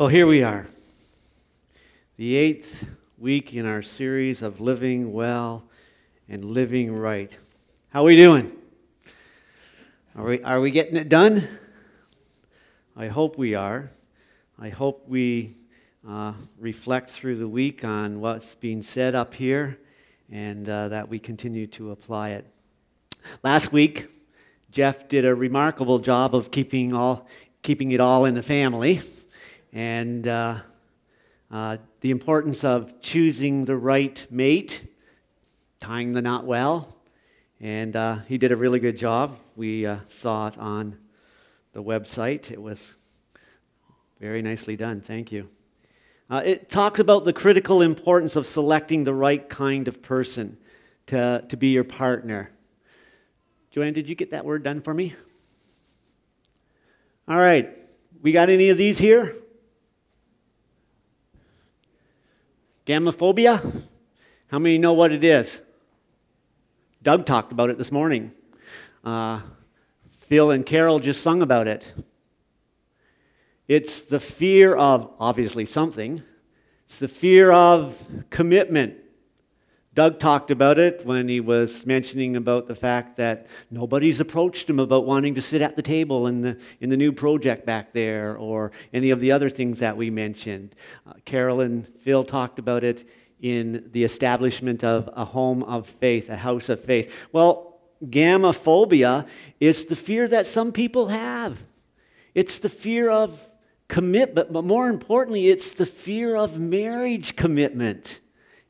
Well, here we are, the 8th week in our series of living well and living right. How are we doing? Are we getting it done? I hope we are. I hope we reflect through the week on what's being said up here and that we continue to apply it. Last week, Jeff did a remarkable job of keeping it all in the family. And the importance of choosing the right mate, tying the knot well, and he did a really good job. We saw it on the website. It was very nicely done. Thank you. It talks about the critical importance of selecting the right kind of person to be your partner. Joanne, did you get that word done for me? All right. We got any of these here? Gamophobia? How many know what it is? Doug talked about it this morning. Phil and Carol just sung about it. It's the fear of, obviously, something. It's the fear of commitment. Doug talked about it when he was mentioning about the fact that nobody's approached him about wanting to sit at the table in the new project back there, or any of the other things that we mentioned. Carol and Phil talked about it in the establishment of a home of faith, a house of faith. Well, gamophobia is the fear that some people have. It's the fear of commitment, but more importantly, it's the fear of marriage commitment.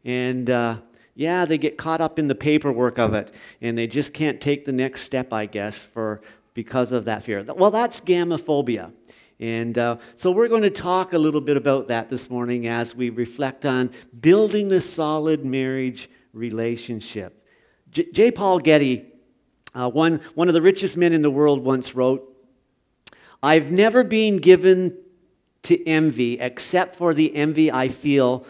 And yeah, they get caught up in the paperwork of it, and they just can't take the next step, I guess, because of that fear. Well, that's gamophobia. And so we're going to talk a little bit about that this morning as we reflect on building a solid marriage relationship. J. Paul Getty, one of the richest men in the world, once wrote, "I've never been given to envy except for the envy I feel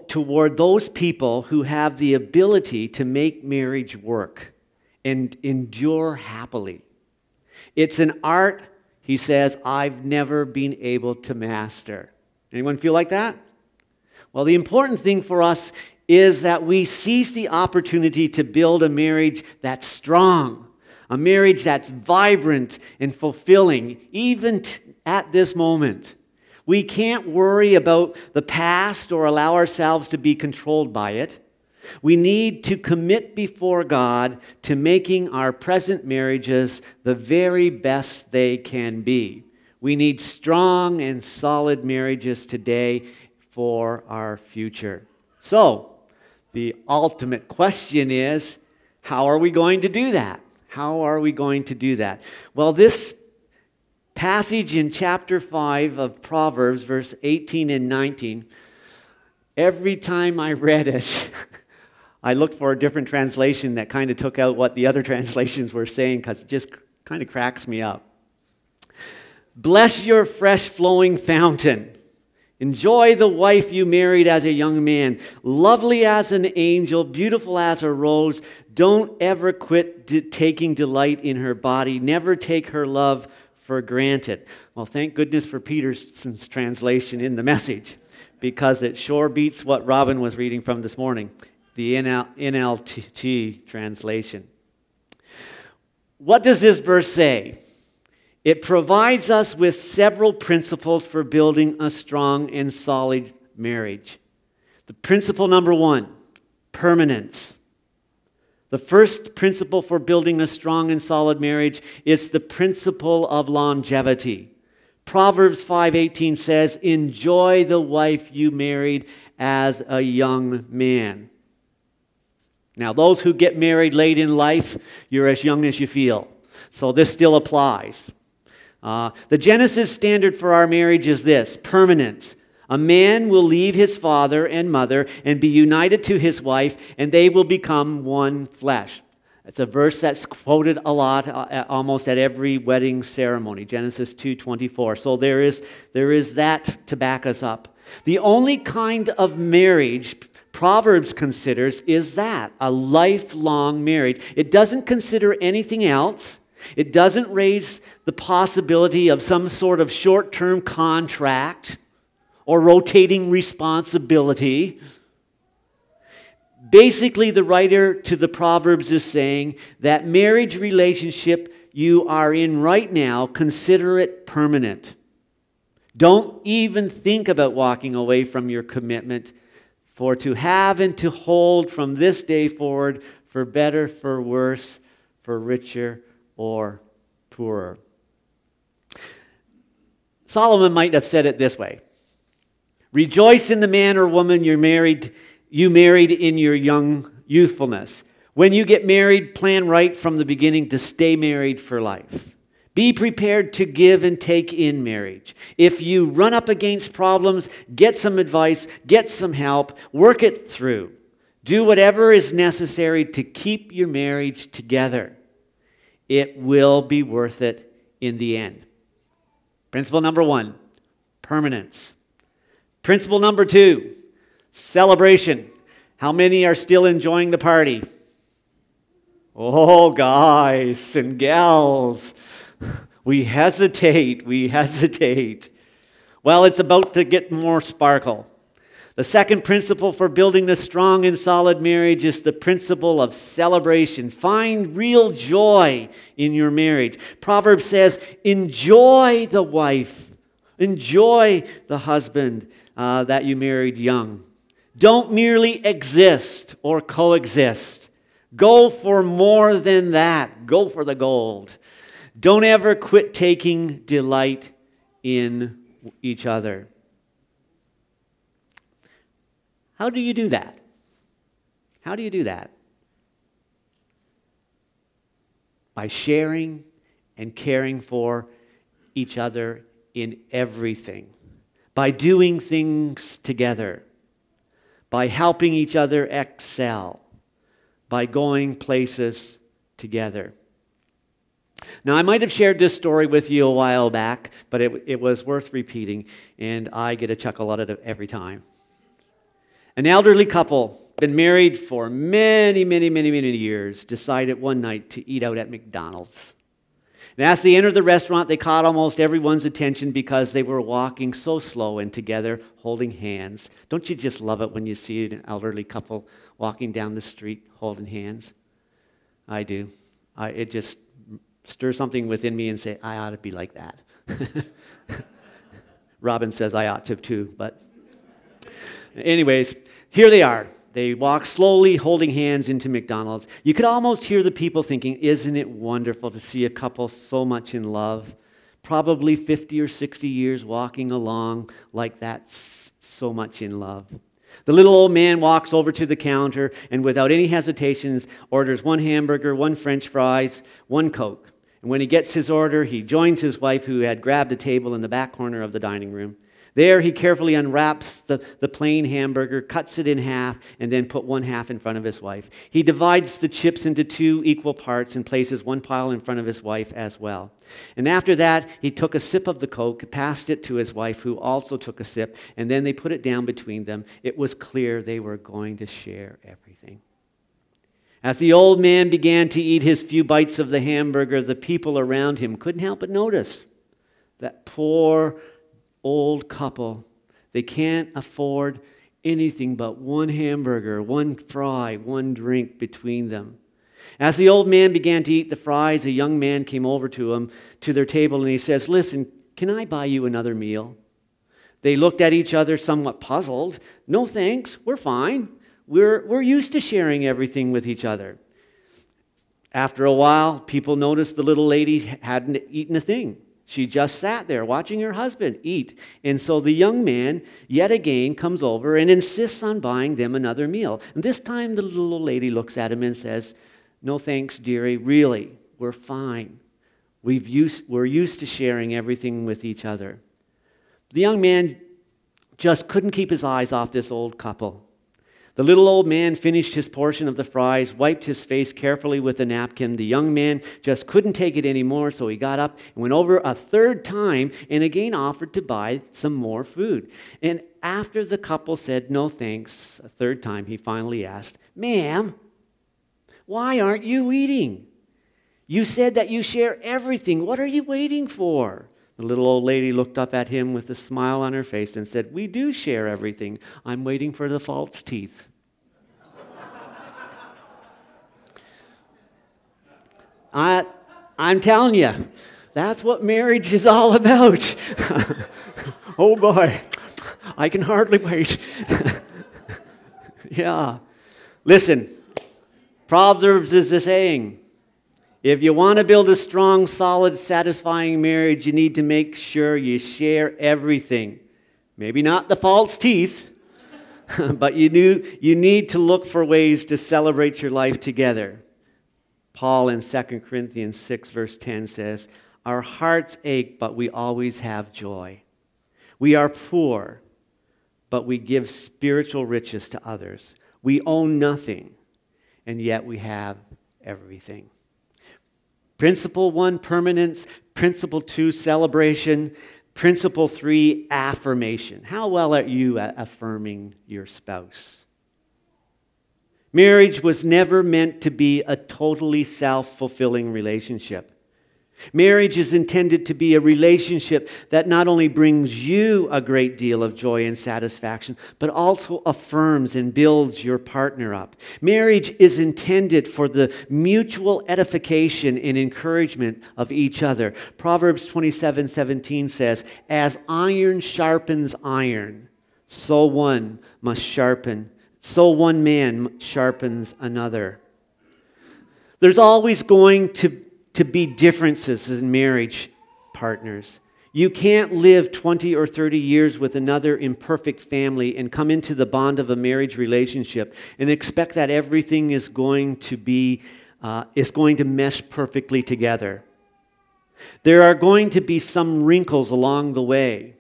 toward those people who have the ability to make marriage work and endure happily. It's an art," he says, "I've never been able to master." Anyone feel like that? Well, the important thing for us is that we seize the opportunity to build a marriage that's strong, a marriage that's vibrant and fulfilling, even at this moment. We can't worry about the past or allow ourselves to be controlled by it. We need to commit before God to making our present marriages the very best they can be. We need strong and solid marriages today for our future. So, the ultimate question is, how are we going to do that? How are we going to do that? Well, this passage in chapter 5 of Proverbs, verse 18 and 19, every time I read it, I looked for a different translation that kind of took out what the other translations were saying, because it just kind of cracks me up. "Bless your fresh flowing fountain. Enjoy the wife you married as a young man, lovely as an angel, beautiful as a rose. Don't ever quit taking delight in her body. Never take her love for granted." Well, thank goodness for Peterson's translation in the Message, because it sure beats what Robin was reading from this morning, the NLT translation. What does this verse say? It provides us with several principles for building a strong and solid marriage. The principle number 1, permanence. The first principle for building a strong and solid marriage is the principle of longevity. Proverbs 5:18 says, "Enjoy the wife you married as a young man." Now, those who get married late in life, you're as young as you feel. So this still applies. The Genesis standard for our marriage is this: permanence. A man will leave his father and mother and be united to his wife, and they will become one flesh. It's a verse that's quoted a lot, almost at every wedding ceremony, Genesis 2:24. So there is that to back us up. The only kind of marriage Proverbs considers is that, a lifelong marriage. It doesn't consider anything else. It doesn't raise the possibility of some sort of short-term contract or rotating responsibility. Basically, the writer to the Proverbs is saying that marriage relationship you are in right now, consider it permanent. Don't even think about walking away from your commitment, for to have and to hold from this day forward, for better, for worse, for richer or poorer. Solomon might have said it this way: rejoice in the man or woman you married in your young youthfulness. When you get married, plan right from the beginning to stay married for life. Be prepared to give and take in marriage. If you run up against problems, get some advice, get some help, work it through. Do whatever is necessary to keep your marriage together. It will be worth it in the end. Principle number 1, permanence. Principle number 2, celebration. How many are still enjoying the party? Oh, guys and gals, we hesitate. Well, it's about to get more sparkle. The second principle for building a strong and solid marriage is the principle of celebration. Find real joy in your marriage. Proverbs says, enjoy the wife, enjoy the husband that you married young. Don't merely exist or coexist. Go for more than that. Go for the gold. Don't ever quit taking delight in each other. How do you do that? How do you do that? By sharing and caring for each other in everything. By doing things together. By helping each other excel. By going places together. Now, I might have shared this story with you a while back, but it was worth repeating, and I get a chuckle out of it every time. An elderly couple, been married for many years, decided one night to eat out at McDonald's. And as they entered the restaurant, they caught almost everyone's attention because they were walking so slow and together, holding hands. Don't you just love it when you see an elderly couple walking down the street holding hands? I do. It just stirs something within me and say, I ought to be like that. Robin says I ought to too, but anyways, here they are. They walk slowly, holding hands into McDonald's. You could almost hear the people thinking, isn't it wonderful to see a couple so much in love? Probably 50 or 60 years walking along like that, so much in love. The little old man walks over to the counter and without any hesitations orders 1 hamburger, 1 French fries, 1 Coke. And when he gets his order, he joins his wife who had grabbed a table in the back corner of the dining room. There, he carefully unwraps the plain hamburger, cuts it in half, and then put 1 half in front of his wife. He divides the chips into 2 equal parts and places 1 pile in front of his wife as well. And after that, he took a sip of the Coke, passed it to his wife, who also took a sip, and then they put it down between them. It was clear they were going to share everything. As the old man began to eat his few bites of the hamburger, the people around him couldn't help but notice that poor old couple. They can't afford anything but 1 hamburger, 1 fry, 1 drink between them. As the old man began to eat the fries, a young man came over to their table, and he says, listen, can I buy you another meal? They looked at each other somewhat puzzled. No thanks, we're fine. We're used to sharing everything with each other. After a while, people noticed the little lady hadn't eaten a thing. She just sat there watching her husband eat. And so the young man, yet again, comes over and insists on buying them another meal. And this time the little lady looks at him and says, no thanks, dearie, really, we're fine. We're used to sharing everything with each other. The young man just couldn't keep his eyes off this old couple. The little old man finished his portion of the fries, wiped his face carefully with a napkin. The young man just couldn't take it anymore, so he got up and went over a 3rd time and again offered to buy some more food. And after the couple said no thanks a 3rd time, he finally asked, ma'am, why aren't you eating? You said that you share everything. What are you waiting for? The little old lady looked up at him with a smile on her face and said, "We do share everything. I'm waiting for the false teeth." I'm telling you, that's what marriage is all about. Oh boy, I can hardly wait. Yeah. Listen, Proverbs is a saying. If you want to build a strong, solid, satisfying marriage, you need to make sure you share everything. Maybe not the false teeth, but you need to look for ways to celebrate your life together. Paul in 2 Corinthians 6 verse 10 says, "Our hearts ache, but we always have joy. We are poor, but we give spiritual riches to others. We own nothing, and yet we have everything." Principle 1, permanence. Principle 2, celebration. Principle 3, affirmation. How well are you at affirming your spouse? Marriage was never meant to be a totally self-fulfilling relationship. Marriage is intended to be a relationship that not only brings you a great deal of joy and satisfaction, but also affirms and builds your partner up. Marriage is intended for the mutual edification and encouragement of each other. Proverbs 27:17 says, "As iron sharpens iron, so one man sharpens another." There's always going to be differences in marriage partners. You can't live 20 or 30 years with another imperfect family and come into the bond of a marriage relationship and expect that everything is going to mesh perfectly together. There are going to be some wrinkles along the way.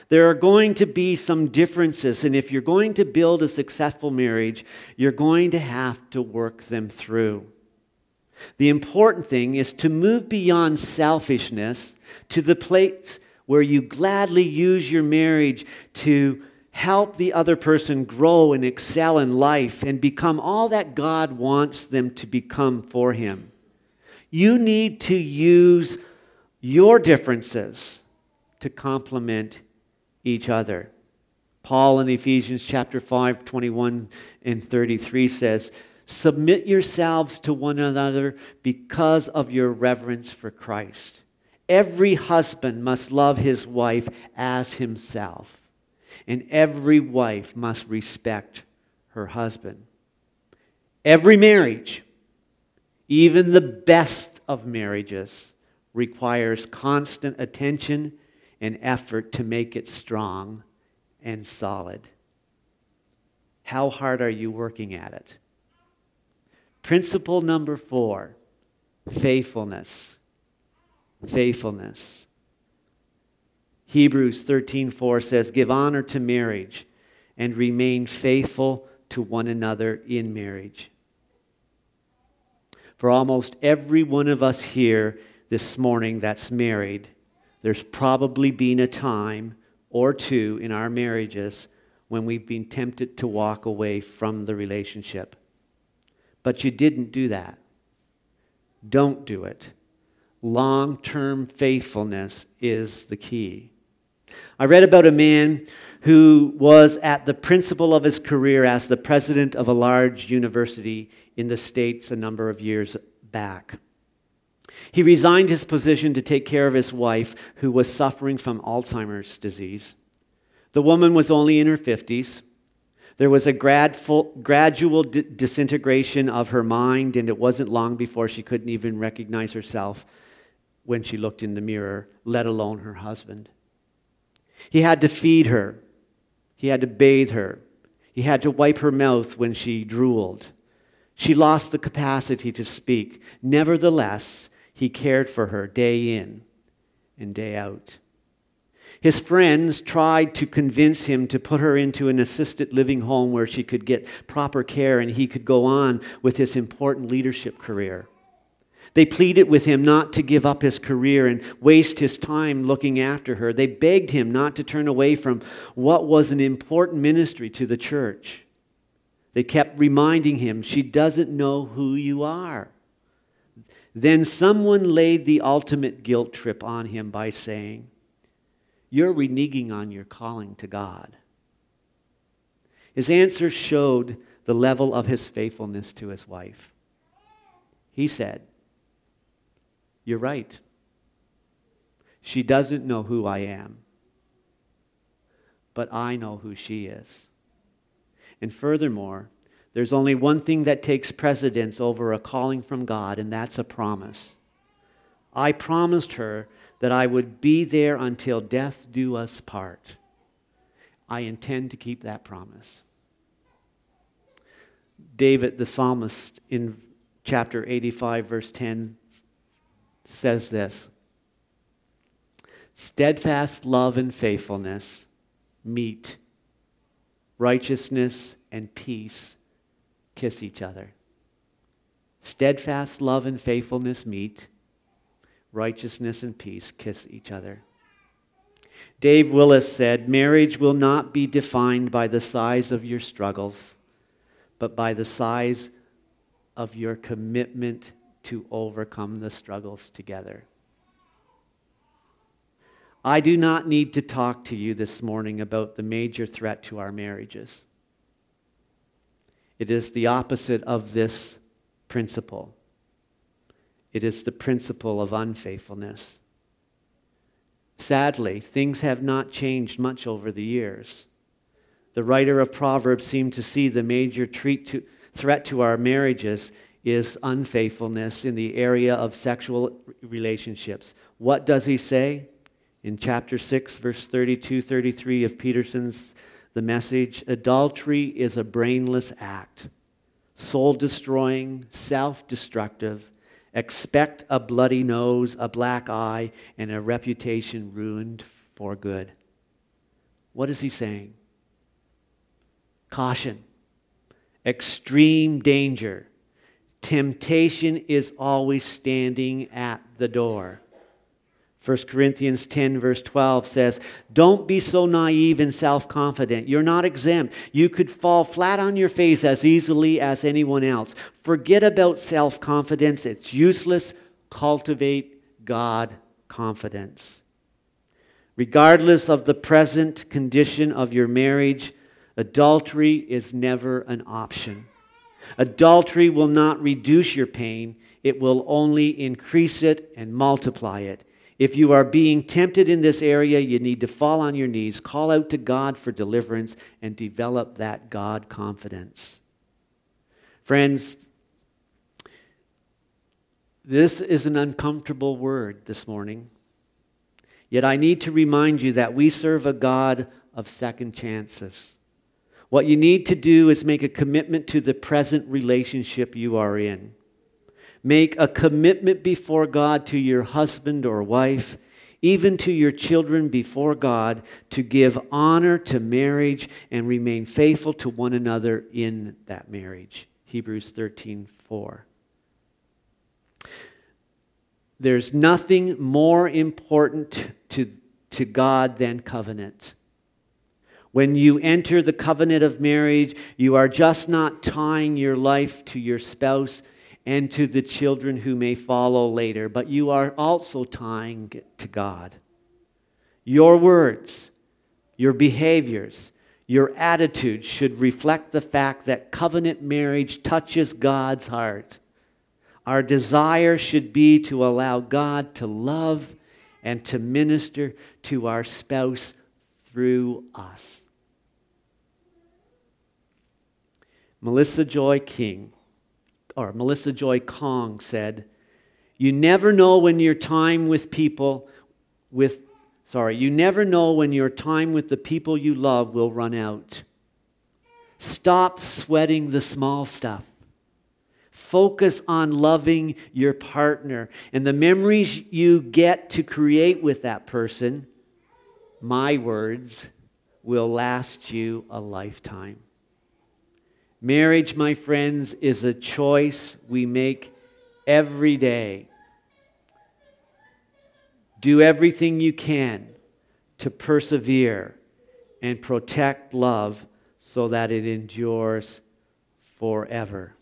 There are going to be some differences, and if you're going to build a successful marriage, you're going to have to work them through. The important thing is to move beyond selfishness to the place where you gladly use your marriage to help the other person grow and excel in life and become all that God wants them to become for Him. You need to use your differences to complement each other. Paul in Ephesians chapter 5, 21 and 33 says, "Submit yourselves to one another because of your reverence for Christ. Every husband must love his wife as himself, and every wife must respect her husband." Every marriage, even the best of marriages, requires constant attention and effort to make it strong and solid. How hard are you working at it? Principle number 4, faithfulness. Faithfulness. Hebrews 13:4 says, "Give honor to marriage and remain faithful to one another in marriage." For almost every one of us here this morning that's married, there's probably been a time or two in our marriages when we've been tempted to walk away from the relationship. But you didn't do that. Don't do it. Long-term faithfulness is the key. I read about a man who was at the principal of his career as the president of a large university in the States a number of years back. He resigned his position to take care of his wife, who was suffering from Alzheimer's disease. The woman was only in her 50s. There was a gradual disintegration of her mind, and it wasn't long before she couldn't even recognize herself when she looked in the mirror, let alone her husband. He had to feed her. He had to bathe her. He had to wipe her mouth when she drooled. She lost the capacity to speak. Nevertheless, he cared for her day in and day out. His friends tried to convince him to put her into an assisted living home where she could get proper care and he could go on with his important leadership career. They pleaded with him not to give up his career and waste his time looking after her. They begged him not to turn away from what was an important ministry to the church. They kept reminding him, "She doesn't know who you are." Then someone laid the ultimate guilt trip on him by saying, you're reneging on your calling to God. His answer showed the level of his faithfulness to his wife. He said, "You're right. She doesn't know who I am, but I know who she is. And furthermore, there's only one thing that takes precedence over a calling from God, and that's a promise. I promised her that I would be there until death do us part. I intend to keep that promise." David, the psalmist, in chapter 85, verse 10, says this: "Steadfast love and faithfulness meet. Righteousness and peace kiss each other." Steadfast love and faithfulness meet. Righteousness and peace kiss each other. Dave Willis said, "Marriage will not be defined by the size of your struggles, but by the size of your commitment to overcome the struggles together." I do not need to talk to you this morning about the major threat to our marriages. It is the opposite of this principle. It is the principle of unfaithfulness. Sadly, things have not changed much over the years. The writer of Proverbs seemed to see the major threat to our marriages is unfaithfulness in the area of sexual relationships. What does he say? In chapter 6, verse 32-33 of Peterson's The Message, "Adultery is a brainless act, soul-destroying, self-destructive. Expect a bloody nose, a black eye, and a reputation ruined for good." What is he saying? Caution. Extreme danger. Temptation is always standing at the door. 1 Corinthians 10 verse 12 says, "Don't be so naive and self-confident. You're not exempt. You could fall flat on your face as easily as anyone else. Forget about self-confidence. It's useless. Cultivate God confidence." Regardless of the present condition of your marriage, adultery is never an option. Adultery will not reduce your pain. It will only increase it and multiply it. If you are being tempted in this area, you need to fall on your knees, call out to God for deliverance, and develop that God confidence. Friends, this is an uncomfortable word this morning. Yet I need to remind you that we serve a God of second chances. What you need to do is make a commitment to the present relationship you are in. Make a commitment before God to your husband or wife, even to your children before God, to give honor to marriage and remain faithful to one another in that marriage. Hebrews 13:4. There's nothing more important to God than covenant. When you enter the covenant of marriage, you are just not tying your life to your spouse and to the children who may follow later, but you are also tying it to God. Your words, your behaviors, your attitude should reflect the fact that covenant marriage touches God's heart. Our desire should be to allow God to love and to minister to our spouse through us. Melissa Joy Kong said, you never know when your time with the people you love will run out. Stop sweating the small stuff. Focus on loving your partner and the memories you get to create with that person, my words, will last you a lifetime. Marriage, my friends, is a choice we make every day. Do everything you can to persevere and protect love so that it endures forever.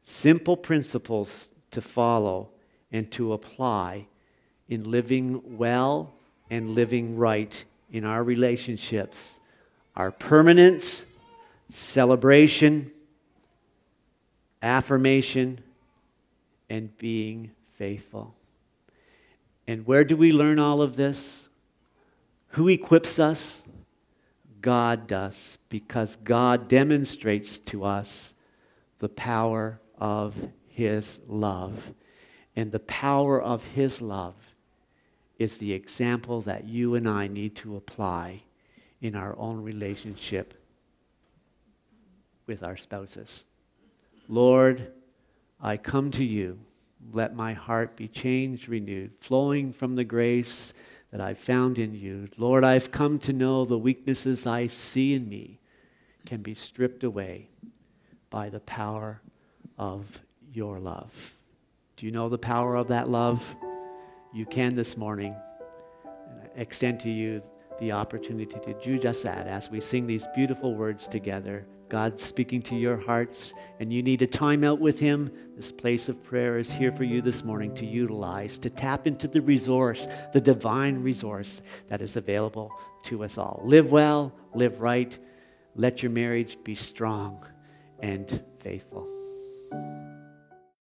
Simple principles to follow and to apply in living well and living right in our relationships, our permanence, celebration, affirmation, and being faithful. And where do we learn all of this? Who equips us? God does, because God demonstrates to us the power of His love. And the power of His love is the example that you and I need to apply in our own relationship with our spouses. Lord, I come to you. Let my heart be changed, renewed, flowing from the grace that I've found in you. Lord, I've come to know the weaknesses I see in me can be stripped away by the power of your love. Do you know the power of that love? You can this morning. I extend to you the opportunity to do just that as we sing these beautiful words together. God's speaking to your hearts, and you need a time out with Him. This place of prayer is here for you this morning to utilize, to tap into the resource, the divine resource that is available to us all. Live well, live right. Let your marriage be strong and faithful.